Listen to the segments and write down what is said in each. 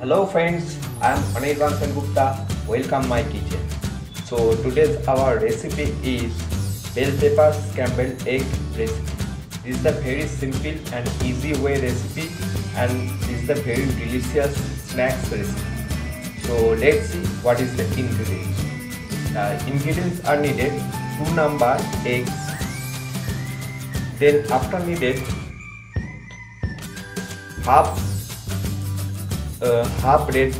Hello friends, I am Untitled Gupta. Welcome my kitchen. So today's our recipe is bell pepper scrambled egg recipe. This is a very simple and easy way recipe, and this is a very delicious snacks recipe. So let's see what is the ingredients. Ingredients are needed 2 number eggs. Then after needed half red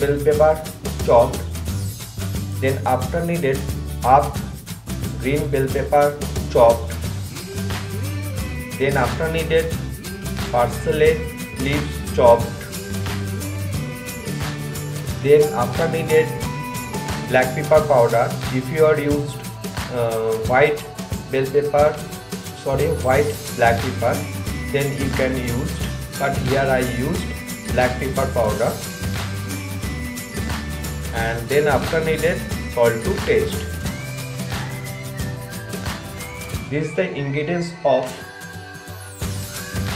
bell pepper chopped. Then after needed half green bell pepper chopped. Then after needed parsley leaves chopped. Then after needed black pepper powder. If you are used white black pepper, then you can use, but here I used black pepper powder. And then after needed salt to taste. This is the ingredients of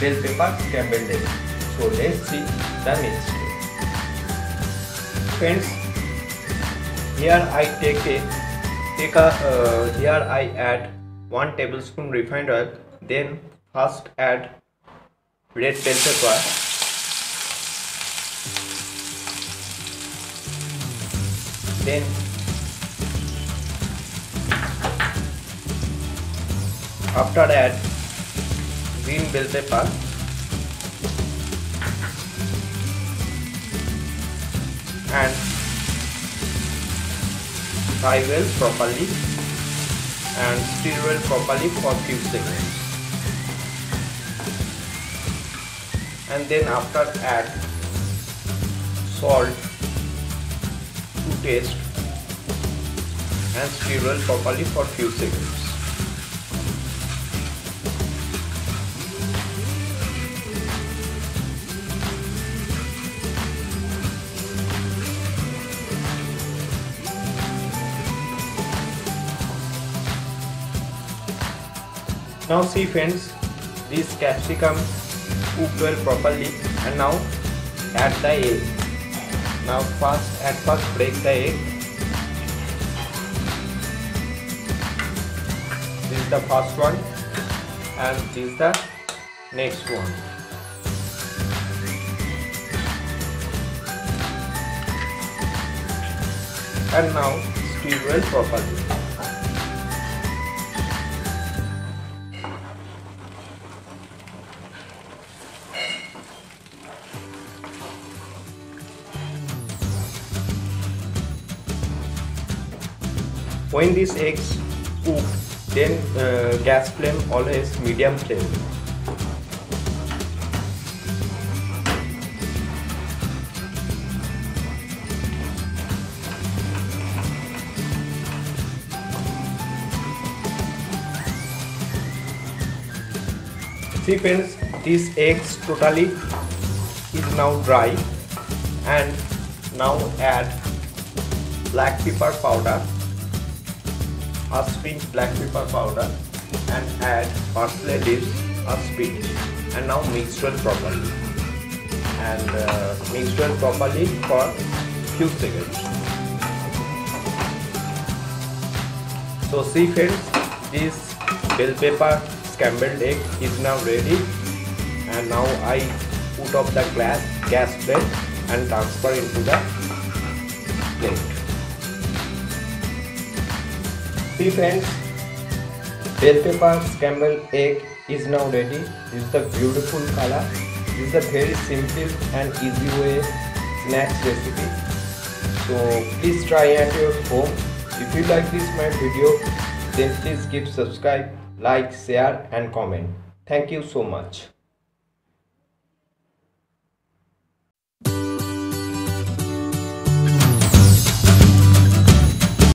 bell pepper scrambled egg. So let's see the next step. Friends, here I here I add 1 tablespoon refined oil. Then first add red bell pepper. Then after add green bell pepper. And fry well properly and stir well properly for few seconds. And then after add salt to taste and stir well properly for few seconds. Now see friends, this capsicum cooked well properly, and now add the egg. Now first break the egg. This is the first one and this is the next one. And now stir well properly. When these eggs cook, then gas flame always medium flame. See friends, these eggs totally is now dry, and now add black pepper powder. A spinch black pepper powder, and add parsley leaves, a spinch, and now mix well properly, and mix well properly for few seconds. So see friends, this bell pepper scrambled egg is now ready, and now I put off the gas flame and transfer into the plate. See friends, bell pepper scrambled egg is now ready. This is the beautiful color. This is a very simple and easy way snacks recipe. So please try at your home. If you like this my video, then please give subscribe, like, share and comment. Thank you so much.